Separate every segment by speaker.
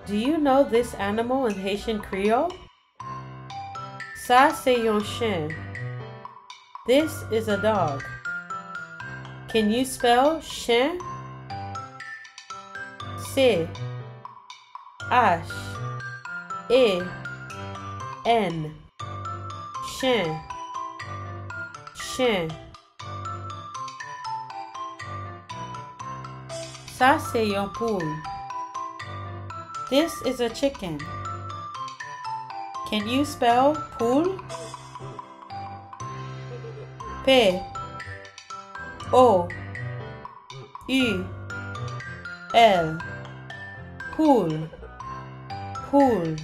Speaker 1: Do you know this animal in Haitian Creole? Ça c'est un chien. This is a dog. Can you spell chien? C H A N. Chien. Chien. Ça c'est un poule. This is a chicken. Can you spell poule? P O U L. Poule. Poule.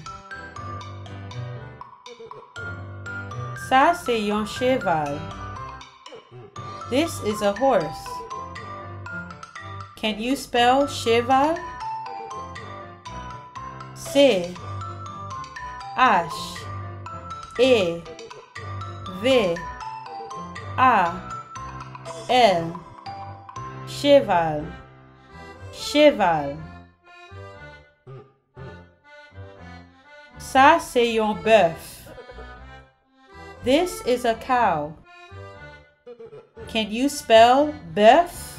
Speaker 1: Ça c'est un cheval. This is a horse. Can you spell cheval? C H E V A L. Cheval. Cheval. Ça c'est un bœuf. This is a cow. Can you spell bœuf?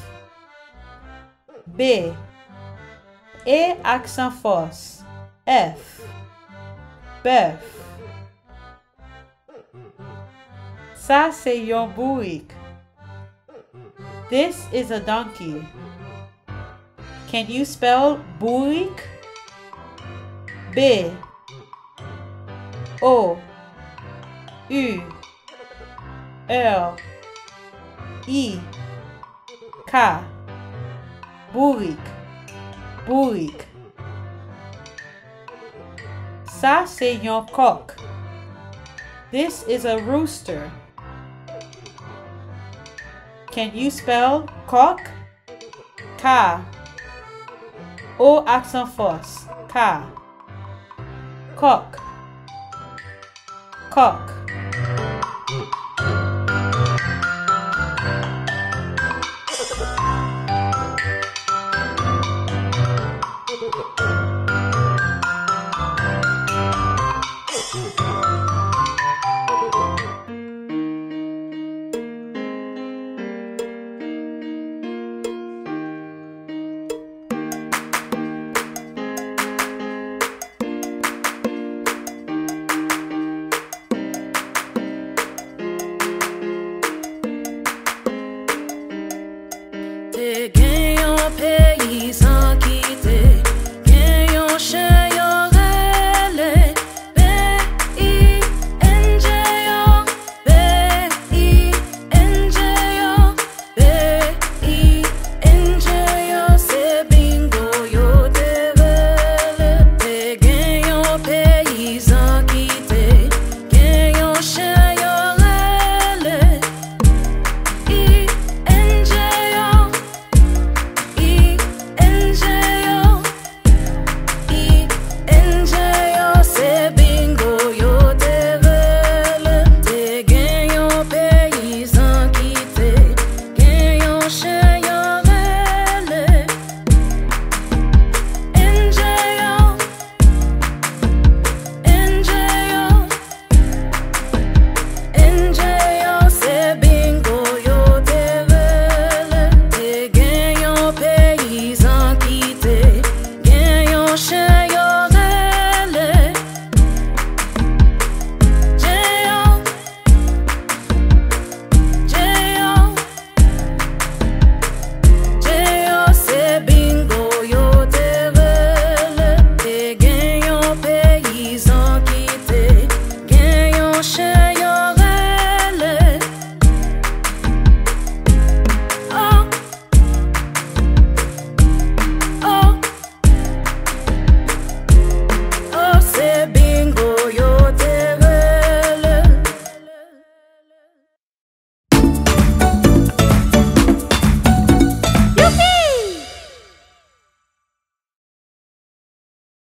Speaker 1: B E accent force. F. Bœuf. Ça c'est un bourrique. This is a donkey. Can you spell bourrique? B O U R I K. Bourrique. Bourrique. Ça c'est un coq. This is a rooster. Can you spell coq? K O accent force. K. Coq. Coq.
Speaker 2: Te gen yon peyi san